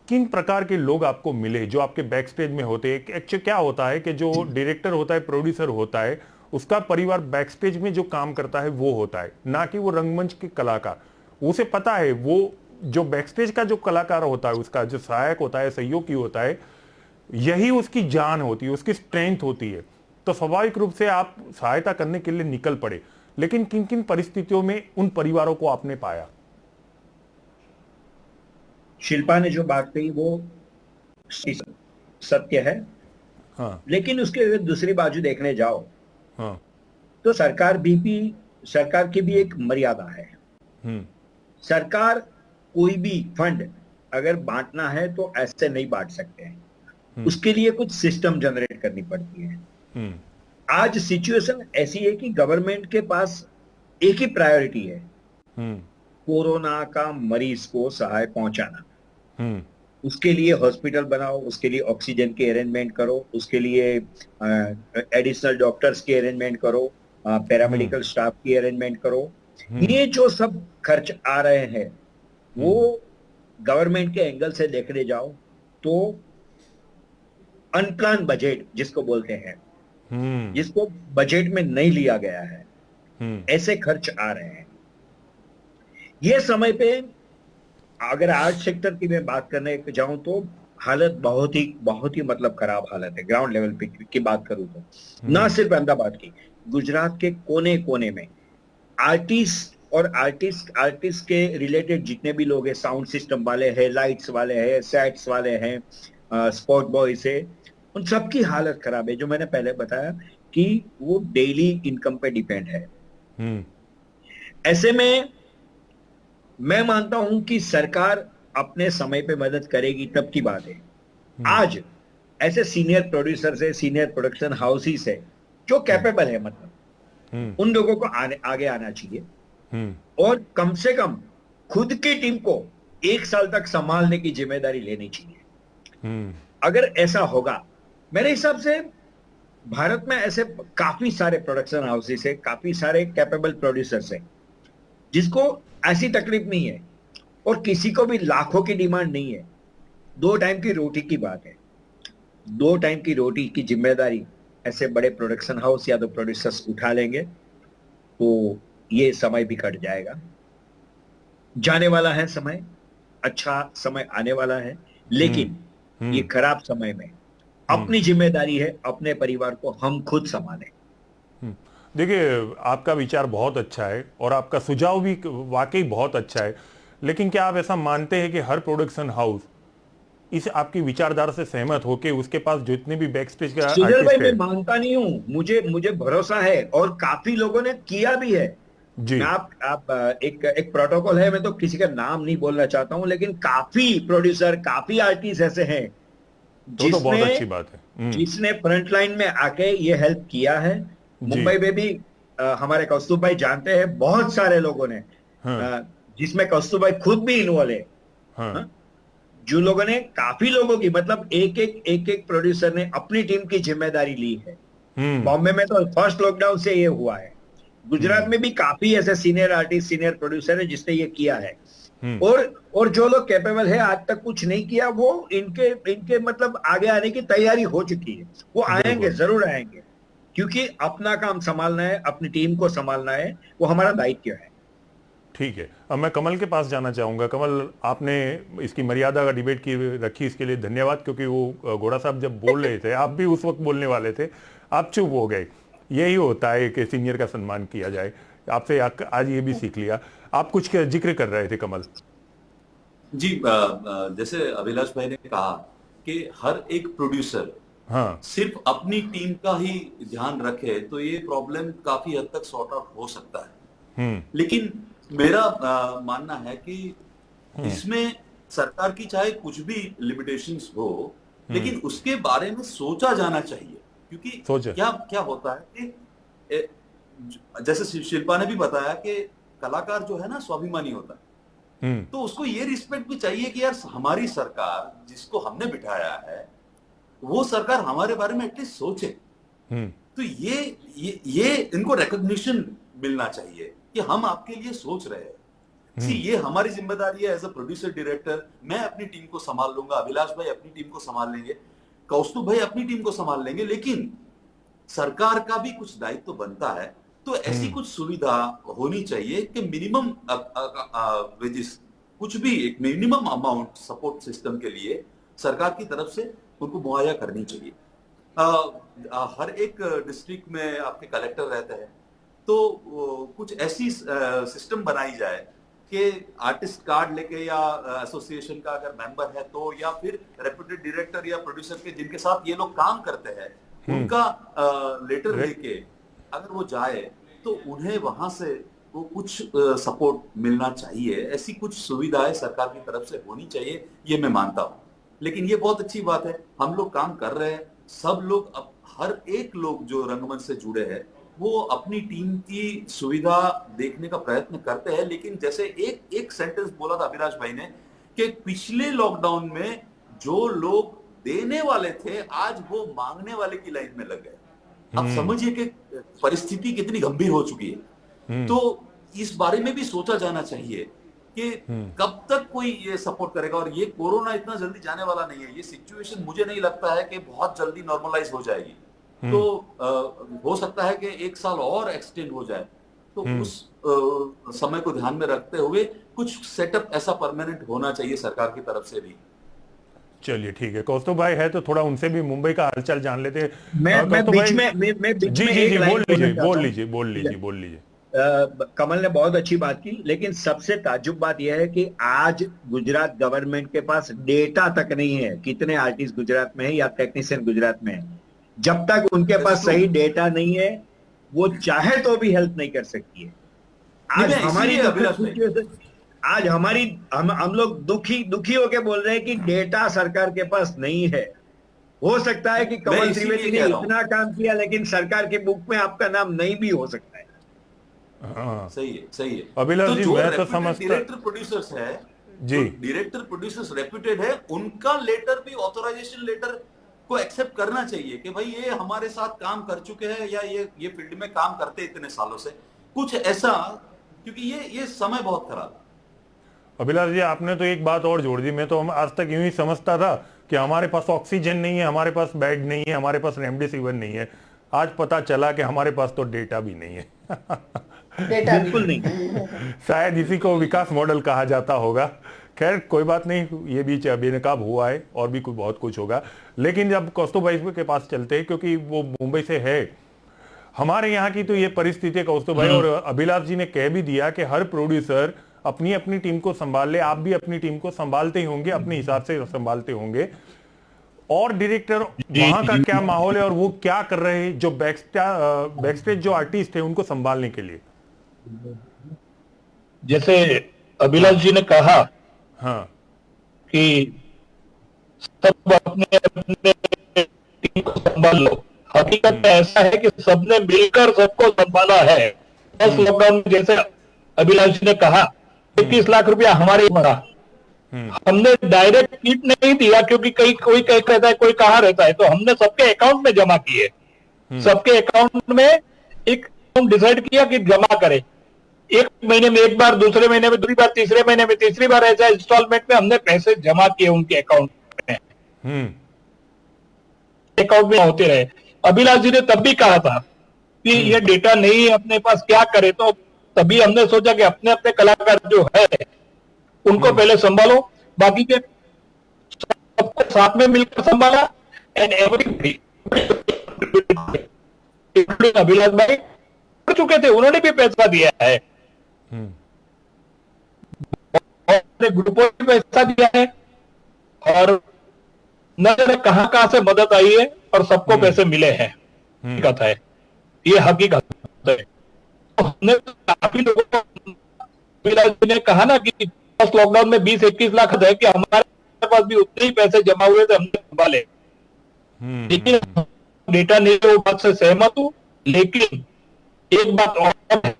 किन प्रकार के लोग आपको मिले जो आपके बैक स्टेज में होते हैं? एक्चुअली क्या होता है कि जो डायरेक्टर होता है, प्रोड्यूसर होता है, उसका परिवार बैक स्टेज में जो काम करता है वो होता है, ना कि वो रंगमंच के कलाकार। उसे पता है वो जो बैक स्टेज का जो कलाकार होता है, उसका जो सहायक होता है, सहयोगी होता है, यही उसकी जान होती है, उसकी स्ट्रेंथ होती है। तो स्वाभाविक रूप से आप सहायता करने के लिए निकल पड़े। लेकिन किन किन परिस्थितियों में उन परिवारों को आपने पाया? शिल्पा ने जो बात कही वो सत्य है। हाँ, लेकिन उसके अगर दूसरी बाजू देखने जाओ, हाँ, तो सरकार की भी एक मर्यादा है। सरकार कोई भी फंड अगर बांटना है तो ऐसे नहीं बांट सकते हैं, उसके लिए कुछ सिस्टम जनरेट करनी पड़ती है। आज सिचुएशन ऐसी है कि गवर्नमेंट के पास एक ही प्रायोरिटी है, कोरोना का मरीज को सहाय पहुंचाना। उसके लिए हॉस्पिटल बनाओ, उसके लिए ऑक्सीजन के अरेंजमेंट करो, उसके लिए एडिशनल डॉक्टर्स के अरेंजमेंट करो, पैरामेडिकल स्टाफ की अरेंजमेंट करो। ये जो सब खर्च आ रहे हैं वो गवर्नमेंट के एंगल से देखने जाओ तो अनप्लान बजट जिसको बोलते हैं, जिसको बजट में नहीं लिया गया है, ऐसे खर्च आ रहे हैं। ये समय पे अगर आर्ट सेक्टर की मैं बात करने जाऊं तो हालत बहुत ही मतलब खराब हालत है। ग्राउंड लेवल पे की बात करूं तो ना सिर्फ अहमदाबाद की, गुजरात के कोने कोने में आर्टिस्ट के रिलेटेड जितने भी लोग हैं, साउंड सिस्टम वाले हैं, लाइट्स वाले हैं, सेट्स वाले हैं, स्पॉट बॉय से, उन सबकी हालत खराब है, जो मैंने पहले बताया कि वो डेली इनकम पे डिपेंड है। ऐसे में मैं मानता हूं कि सरकार अपने समय पे मदद करेगी तब की बात है। आज ऐसे सीनियर प्रोड्यूसर से, सीनियर प्रोडक्शन हाउसेस है जो कैपेबल है, मतलब उन लोगों को आगे आना चाहिए और कम से कम खुद की टीम को 1 साल तक संभालने की जिम्मेदारी लेनी चाहिए। अगर ऐसा होगा, मेरे हिसाब से भारत में ऐसे काफी सारे प्रोडक्शन हाउसेस है, काफी सारे कैपेबल प्रोड्यूसर्स है जिसको ऐसी तकलीफ नहीं है और किसी को भी लाखों की डिमांड नहीं है। 2 टाइम की रोटी की बात है। 2 टाइम की रोटी की जिम्मेदारी ऐसे बड़े प्रोडक्शन हाउस या तो प्रोड्यूसर्स उठा लेंगे तो ये समय भी कट जाएगा। जाने वाला है समय, अच्छा समय आने वाला है, लेकिन ये खराब समय में अपनी जिम्मेदारी है अपने परिवार को हम खुद संभालें। देखिए, आपका विचार बहुत अच्छा है और आपका सुझाव भी वाकई बहुत अच्छा है, लेकिन क्या आप ऐसा मानते हैं कि हर प्रोडक्शन हाउस इस आपकी विचारधारा से सहमत होकर उसके पास जितने भी बैक स्टेज का सुजल भाई, आर्टिस्ट मैं है? मानता नहीं हूं, मुझे भरोसा है और काफी लोगों ने किया भी है जी। मैं आप एक प्रोटोकॉल है, मैं तो किसी का नाम नहीं बोलना चाहता हूं, लेकिन काफी प्रोड्यूसर, काफी आर्टिस्ट ऐसे हैं तो बहुत अच्छी बात है। जिसने फ्रंट लाइन में आके ये हेल्प किया है। मुंबई में भी हमारे कौस्तुभ भाई जानते हैं, बहुत सारे लोगों ने, जिसमें कौस्तुभ भाई खुद भी इन्वॉल्व है, जो लोगों ने, काफी लोगों की, मतलब एक प्रोड्यूसर ने अपनी टीम की जिम्मेदारी ली है। बॉम्बे में तो फर्स्ट लॉकडाउन से ये हुआ है। गुजरात में भी काफी ऐसे सीनियर आर्टिस्ट, सीनियर प्रोड्यूसर है जिसने ये किया है। और जो लोग कैपेबल है, आज तक कुछ नहीं किया, वो इनके मतलब आगे आने की तैयारी हो चुकी है। वो आएंगे, जरूर आएंगे, क्योंकि अपना काम संभालना है, अपनी टीम को संभालना है, वो हमारा दायित्व है। ठीक है, अब मैं कमल के पास जाना चाहूंगा। कमल, आपने इसकी मर्यादा का डिबेट की रखी, इसके लिए धन्यवाद, क्योंकि वो घोड़ा साहब जब बोल रहे थे, आप भी उस वक्त बोलने वाले थे, आप चुप हो गए। यही होता है कि सीनियर का सम्मान किया जाए। आपसे आज ये भी सीख लिया। आप कुछ जिक्र कर रहे थे कमल जी। जैसे अभिलाष भाई ने कहा कि हर एक प्रोड्यूसर सिर्फ अपनी टीम का ही ध्यान रखे तो ये प्रॉब्लम काफी हद तक सॉर्ट आउट हो सकता है। लेकिन मेरा मानना है कि इसमें सरकार की चाहे कुछ भी लिमिटेशंस हो, लेकिन उसके बारे में सोचा जाना चाहिए। क्योंकि क्या होता है कि जैसे शिल्पा ने भी बताया कि कलाकार जो है ना, स्वाभिमानी होता है, तो उसको ये रिस्पेक्ट भी चाहिए कि यार हमारी सरकार जिसको हमने बिठाया है, वो सरकार हमारे बारे में एटलीस्ट सोचे। तो ये इनको रिकॉग्निशन मिलना चाहिए कि हम आपके लिए सोच रहे हैं। ये हमारी जिम्मेदारी है एज अ प्रोड्यूसर डायरेक्टर। मैं अपनी टीम को संभाल लूंगा, अभिलाष भाई अपनी टीम को संभाल लेंगे, कौस्तुभ भाई अपनी टीम को संभाल लेंगे, लेकिन सरकार का भी कुछ दायित्व बनता है। तो ऐसी कुछ सुविधा होनी चाहिए कि मिनिमम वेजेस, कुछ भी एक मिनिमम अमाउंट सपोर्ट सिस्टम के लिए सरकार की तरफ से उनको मुहैया करनी चाहिए। हर एक डिस्ट्रिक्ट में आपके कलेक्टर रहते हैं, तो कुछ ऐसी सिस्टम बनाई जाए कि आर्टिस्ट कार्ड लेके या एसोसिएशन का अगर मेंबर है तो, या फिर रेप्यूटेड डायरेक्टर या प्रोड्यूसर के जिनके साथ ये लोग काम करते हैं, उनका लेटर लेके अगर वो जाए तो उन्हें वहां से वो कुछ सपोर्ट मिलना चाहिए। ऐसी कुछ सुविधाएं सरकार की तरफ से होनी चाहिए, ये मैं मानता हूं। लेकिन ये बहुत अच्छी बात है, हम लोग काम कर रहे हैं, सब लोग, हर एक लोग जो रंगमंच से जुड़े हैं वो अपनी टीम की सुविधा देखने का प्रयत्न करते हैं। लेकिन जैसे एक सेंटेंस बोला था अभिलाष भाई ने कि पिछले लॉकडाउन में जो लोग देने वाले थे, आज वो मांगने वाले की लाइन में लग गए। अब समझिए कि परिस्थिति कितनी गंभीर हो चुकी है। तो इस बारे में भी सोचा जाना चाहिए कि कब तक कोई ये सपोर्ट करेगा। और ये कोरोना इतना जल्दी जाने वाला नहीं है। ये सिचुएशन मुझे नहीं लगता है कि बहुत जल्दी नॉर्मलाइज हो जाएगी। तो हो सकता है कि 1 साल और एक्सटेंड हो जाए। तो उस समय को ध्यान में रखते हुए कुछ सेटअप ऐसा परमानेंट होना चाहिए सरकार की तरफ से भी। चलिए ठीक है, कौस्तुभ भाई है तो थोड़ा उनसे भी मुंबई का हालचाल जान लेते हैं। मैं बीच में जी बोल लीजिए। कमल ने बहुत अच्छी बात की, लेकिन सबसे ताज्जुब बात यह है कि आज गुजरात गवर्नमेंट के पास डेटा तक नहीं है कितने आर्टिस्ट गुजरात में है या टेक्नीशियन गुजरात में है। जब तक उनके पास सही डेटा नहीं है वो चाहे तो भी हेल्प नहीं कर सकती है। आज हमारी आज हम लोग दुखी होके बोल रहे हैं कि डेटा सरकार के पास नहीं है। हो सकता है कि कमल त्रिवेदी ने इतना काम किया लेकिन सरकार की बुक में आपका नाम नहीं भी हो सकता है। हाँ सही है। अभिलाष तो जी, जो मैं तो समझता डायरेक्टर प्रोड्यूसर्स है जी, डायरेक्टर प्रोड्यूसर्स रेप्यूटेड है, उनका लेटर भी ऑथराइजेशन लेटर को एक्सेप्ट करना चाहिए कि भाई ये हमारे साथ काम कर चुके हैं या ये फील्ड में काम करते इतने सालों से, कुछ ऐसा, क्योंकि ये समय बहुत खराब है। अभिलाष जी आपने तो एक बात और जोड़ दी। मैं तो आज तक यूं ही समझता था कि हमारे पास ऑक्सीजन नहीं है, हमारे पास बेड नहीं है, हमारे पास रेमडेसिविर नहीं है। आज पता चला कि हमारे पास तो डेटा भी नहीं है। बिल्कुल नहीं। शायद इसी को विकास मॉडल कहा जाता होगा। खैर कोई बात नहीं, ये बीच बेनकाब हुआ है और भी कुछ बहुत कुछ होगा। लेकिन जब कौस्तुभ भाई के पास चलते हैं, क्योंकि वो मुंबई से है, हमारे यहाँ की तो ये परिस्थिति है कौस्तुभ भाई, और अभिलाष जी ने कह भी दिया कि हर प्रोड्यूसर अपनी अपनी टीम को संभाल ले। आप भी अपनी टीम को संभालते ही होंगे, अपने हिसाब से संभालते होंगे। और डायरेक्टर वहां का क्या माहौल है और वो क्या कर रहे हैं जो बैकस्टेज जो आर्टिस्ट है उनको संभालने के लिए? जैसे अभिलाष जी ने कहा हाँ कि सब अपने अपने टीम को संभाल लो। हकीकत में ऐसा है कि सबने मिलकर सबको संभाला है। इस लॉकडाउन में जैसे अभिलाष जी ने कहा 21 लाख रुपया हमारे मरा, हमने डायरेक्ट किट नहीं दिया क्योंकि कोई कहता है कोई कहाँ रहता है, तो हमने सबके अकाउंट में जमा किए। सबके अकाउंट में एक डिसाइड किया कि जमा करें। एक महीने में एक बार, दूसरे महीने में दूसरी बार, तीसरे महीने में तीसरी बार, ऐसा इंस्टॉलमेंट में हमने पैसे जमा किए उनके अकाउंट में। अकाउंट में होते रहे। अभिलाष जी ने तब भी कहा था कि ये डेटा नहीं है अपने पास, क्या करे, तो तभी हमने सोचा कि अपने अपने कलाकार जो है उनको पहले संभालो, बाकी के सबको साथ में मिलकर संभाला। एंड एवरीबॉडी अभिलाष भाई कर चुके थे, उन्होंने भी पैसा दिया है, ग्रुपों ने पैसा दिया है, और न जाने कहां से मदद आई है और सबको पैसे मिले हैं। हकीकत है, ये हकीकत है। हमने काफी लोगों को ने कहा ना कि फर्स्ट लॉकडाउन में 20-21 लाख है कि हमारे पास भी उतने ही पैसे जमा हुए थे, हमने संभाले। लेकिन डेटा नहीं, वो बात से सहमत हूं। लेकिन एक बात और है,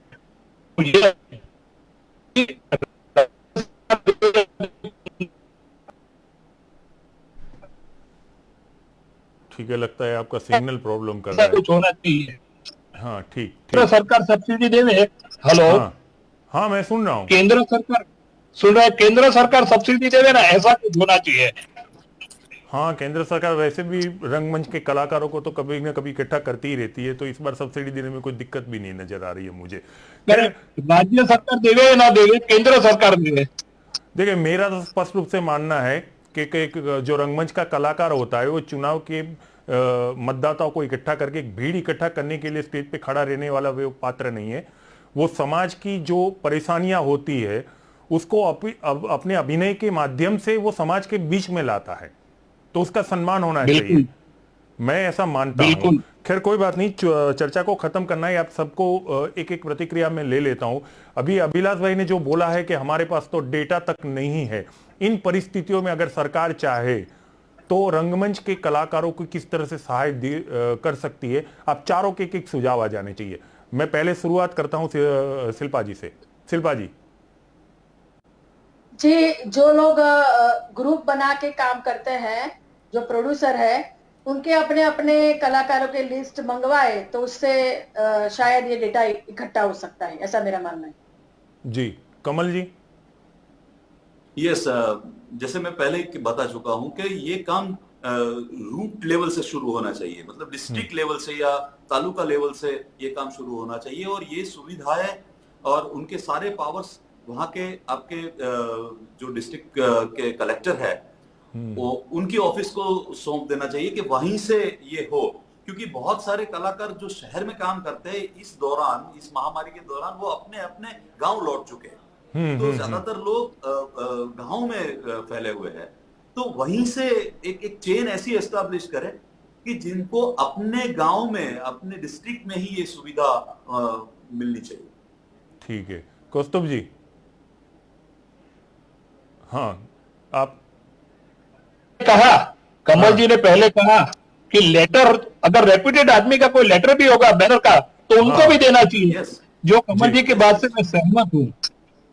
ठीक है, लगता है आपका सिग्नल प्रॉब्लम कर रहा है। कुछ होना चाहिए। हाँ ठीक सरकार सब्सिडी देवे। हेलो, हाँ मैं सुन रहा हूँ। केंद्र सरकार सुन रहा है, केंद्र सरकार सब्सिडी देवे ना, ऐसा कुछ होना चाहिए। हाँ, केंद्र सरकार वैसे भी रंगमंच के कलाकारों को तो कभी न कभी इकट्ठा करती ही रहती है, तो इस बार सब्सिडी देने में कोई दिक्कत भी नहीं नजर आ रही है मुझे। राज्य सरकार देवे या ना देवे, केंद्र सरकार देवे। देखिए, मेरा तो स्पष्ट रूप से मानना है कि जो रंगमंच का कलाकार होता है वो चुनाव के मतदाताओं को इकट्ठा करके एक भीड़ इकट्ठा करने के लिए स्टेज पे खड़ा रहने वाला वो पात्र नहीं है। वो समाज की जो परेशानियां होती है उसको अपने अभिनय के माध्यम से वो समाज के बीच में लाता है, तो उसका सम्मान होना चाहिए, मैं ऐसा मानता हूं। खैर कोई बात नहीं, चर्चा को खत्म करना है, आप सबको एक एक प्रतिक्रिया में ले लेता हूं। अभी अभिलाष भाई ने जो बोला है कि हमारे पास तो डेटा तक नहीं है, इन परिस्थितियों में अगर सरकार चाहे तो रंगमंच के कलाकारों को किस तरह से सहायता कर सकती है, आप चारों के एक सुझाव आ जाने चाहिए। मैं पहले शुरुआत करता हूं शिल्पा जी से। शिल्पा जी। जी, जो लोग ग्रुप बना के काम करते हैं, जो प्रोड्यूसर है, उनके अपने अपने कलाकारों के लिस्ट मंगवाए तो उससे शायद ये डेटा इकट्ठा हो सकता है, ऐसा मेरा मानना है। जी, कमल जी। यस, जैसे मैं पहले बता चुका हूं कि ये काम रूट लेवल से शुरू होना चाहिए, मतलब डिस्ट्रिक्ट लेवल से या तालुका लेवल से ये काम शुरू होना चाहिए, और ये सुविधाएं और उनके सारे पावर्स वहां के आपके जो डिस्ट्रिक्ट के कलेक्टर है वो उनकी ऑफिस को सौंप देना चाहिए कि वहीं से ये हो। क्योंकि बहुत सारे कलाकार जो शहर में काम करते हैं इस दौरान, इस महामारी के दौरान वो अपने अपने गांव लौट चुके हैं। तो ज्यादातर लोग गांव में फैले हुए हैं। तो वहीं से एक चेन ऐसी एस्टैब्लिश करें कि जिनको अपने गांव में, अपने डिस्ट्रिक्ट में ही ये सुविधा मिलनी चाहिए। ठीक है कौस्तुभ जी। हाँ आप कहा, कमल जी ने पहले कहा कि लेटर, अगर रेप्यूटेड आदमी का कोई लेटर भी होगा बैनर का तो उनको भी देना चाहिए। यस। जो कमल जी की बात से मैं सहमत हूं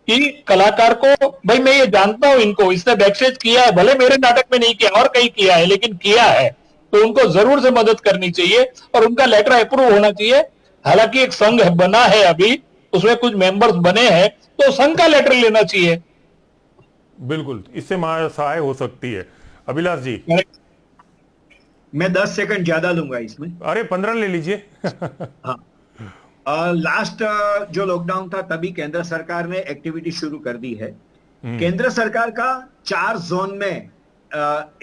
कि कलाकार को, भाई मैं ये जानता हूं इनको, इसने बैकस्टेज किया है, भले मेरे नाटक में नहीं किया और कहीं किया है लेकिन किया है, तो उनको जरूर से मदद करनी चाहिए और उनका लेटर अप्रूव होना चाहिए। हालांकि एक संघ बना है अभी, उसमें कुछ मेंबर्स बने हैं, तो संघ का लेटर लेना चाहिए। बिल्कुल, इससे सहाय हो सकती है। अभिलाष जी। मैं 10 सेकंड ज्यादा लूंगा इसमें। अरे 15 ले लीजिए। हाँ, लास्ट जो लॉकडाउन था तभी केंद्र सरकार ने एक्टिविटी शुरू कर दी है। केंद्र सरकार का 4 जोन में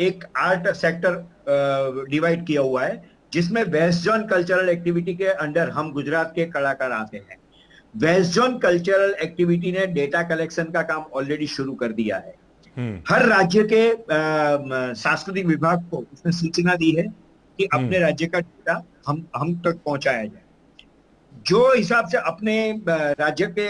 एक आर्ट सेक्टर डिवाइड किया हुआ है, जिसमें वेस्ट जोन कल्चरल एक्टिविटी के अंडर हम गुजरात के कलाकार आते हैं। वेस्ट जोन कल्चरल एक्टिविटी ने डेटा कलेक्शन का काम ऑलरेडी शुरू कर दिया है। हर राज्य के सांस्कृतिक विभाग को उसने सूचना दी है कि अपने राज्य का डेटा हम तक पहुंचाया जाए। जो हिसाब से अपने राज्य के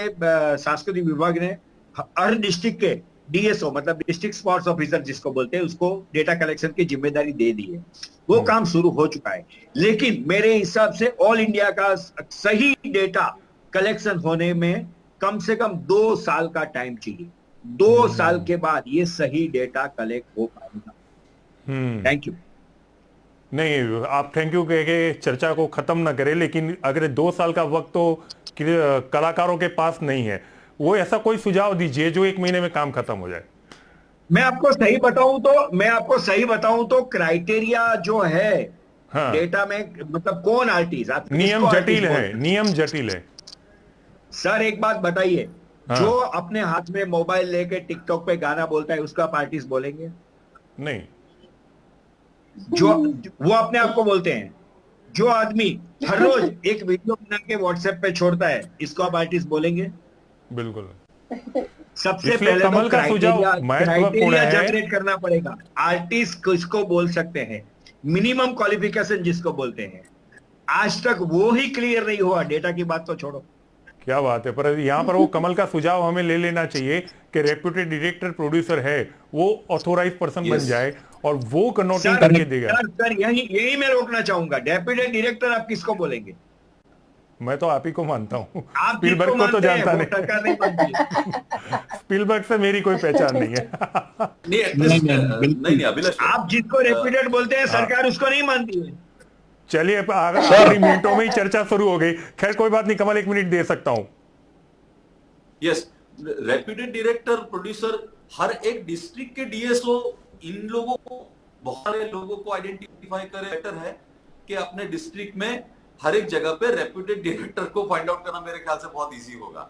सांस्कृतिक विभाग ने हर डिस्ट्रिक्ट के डीएसओ, मतलब डिस्ट्रिक्ट स्पोर्ट्स ऑफिसर जिसको बोलते हैं, उसको डेटा कलेक्शन की जिम्मेदारी दे दी है। वो काम शुरू हो चुका है। लेकिन मेरे हिसाब से ऑल इंडिया का सही डेटा कलेक्शन होने में कम से कम 2 साल का टाइम चाहिए। 2 साल के बाद ये सही डेटा कलेक्ट हो पाएगा। Thank you. नहीं, आप थैंक यू कह के चर्चा को खत्म ना करें, लेकिन अगर 2 साल का वक्त तो कलाकारों के पास नहीं है, वो ऐसा कोई सुझाव दीजिए जो 1 महीने में काम खत्म हो जाए। मैं आपको सही बताऊं तो क्राइटेरिया जो है हाँ। डेटा में, मतलब कौन आर्टिस्ट, नियम जटिल है। सर एक बात बताइए, हाँ। जो अपने हाथ में मोबाइल लेके टिकटॉक पे गाना बोलता है उसको आप आर्टिस्ट बोलेंगे? नहीं। जो वो अपने आप को बोलते हैं। जो आदमी हर रोज एक वीडियो बना के व्हाट्सएप पे छोड़ता है, इसको आप आर्टिस्ट बोलेंगे? बिल्कुल। सबसे इसलिए पहले कमल तो का सुझाव महत्वपूर्ण क्राइटेरिया है। जनरेट करना पड़ेगा। आर्टिस्ट किसको बोल सकते हैं, मिनिमम क्वालिफिकेशन जिसको बोलते हैं, आज तक वो ही क्लियर नहीं हुआ। डेटा की बात तो छोड़ो। क्या बात है। पर यहाँ पर वो कमल का सुझाव हमें ले लेना चाहिए कि रेप्यूटेड डायरेक्टर प्रोड्यूसर है वो ऑथोराइज पर्सन बन जाए और वो नोटिंग करके देगा। सर यही मैं रोकना चाहूंगा। डेप्यूटेड डायरेक्टर आप किसको बोलेंगे? मैं तो आप ही को मानता हूँ। आप स्पीलबर्ग को तो जानता नहीं। सरकार नहीं मानती है। स्पीलबर्ग से मेरी कोई पहचान नहीं है। नहीं अभिलाष, आप जिसको रेप्यूटेड बोलते हैं सरकार उसको नहीं मानती है। चलिए, आखिरी मिनटों में ही चर्चा शुरू हो गई। खैर कोई बात नहीं, कमल 1 मिनट दे सकता हूं। यस, रेप्यूटेड डायरेक्टर प्रोड्यूसर, हर एक डिस्ट्रिक्ट के डीएसओ इन लोगों को, बहुत सारे लोगों को आइडेंटिफाई करे। बेटर है कि अपने डिस्ट्रिक्ट में हर एक जगह पे रेप्यूटेड डायरेक्टर को फाइंड आउट करना मेरे ख्याल से बहुत इजी होगा।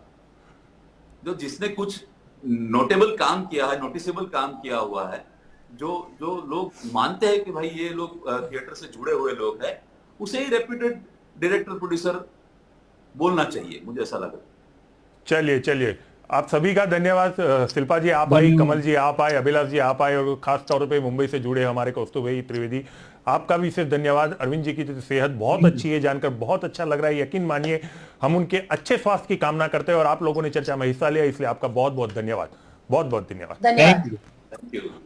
जो जिसने कुछ नोटेबल काम किया है, नोटिसेबल काम किया हुआ है, जो लोग मानते हैं कि भाई ये लोग थिएटर से जुड़े हुए लोग हैं, उसे ही रेप्यूटेड डायरेक्टर प्रोड्यूसर बोलना चाहिए, मुझे ऐसा लग रहा है। चलिए आप सभी का धन्यवाद। शिल्पा जी आप आई, कमल जी आप आए, अभिलाष जी आप आए, और खास तौर पे मुंबई से जुड़े हमारे कौस्तुभ त्रिवेदी, आपका भी सिर्फ धन्यवाद। अरविंद जी की तो सेहत बहुत अच्छी है, जानकर बहुत अच्छा लग रहा है। यकीन मानिए हम उनके अच्छे स्वास्थ्य की कामना करते हैं और आप लोगों ने चर्चा में हिस्सा लिया, इसलिए आपका बहुत बहुत धन्यवाद। बहुत बहुत धन्यवाद।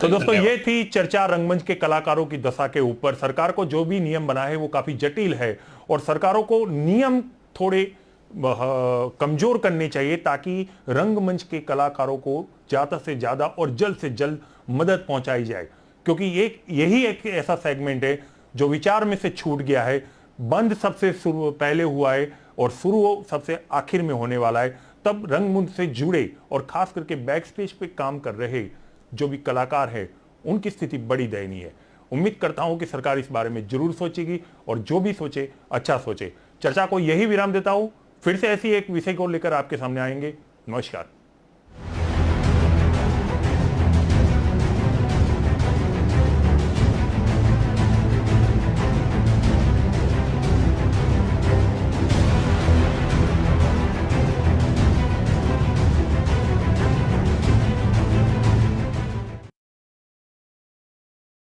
तो दोस्तों ये थी चर्चा रंगमंच के कलाकारों की दशा के ऊपर। सरकार को जो भी नियम बना है वो काफी जटिल है और सरकारों को नियम थोड़े कमजोर करने चाहिए ताकि रंगमंच के कलाकारों को ज्यादा से ज्यादा और जल्द से जल्द मदद पहुंचाई जाए, क्योंकि यही एक ऐसा सेगमेंट है जो विचार में से छूट गया है। बंद सबसे पहले हुआ है और शुरू सबसे आखिर में होने वाला है। तब रंगमंच से जुड़े और खास करके बैक स्टेज पे काम कर रहे जो भी कलाकार हैं उनकी स्थिति बड़ी दयनीय है। उम्मीद करता हूं कि सरकार इस बारे में जरूर सोचेगी और जो भी सोचे अच्छा सोचे। चर्चा को यही विराम देता हूं, फिर से ऐसी एक विषय को लेकर आपके सामने आएंगे। नमस्कार।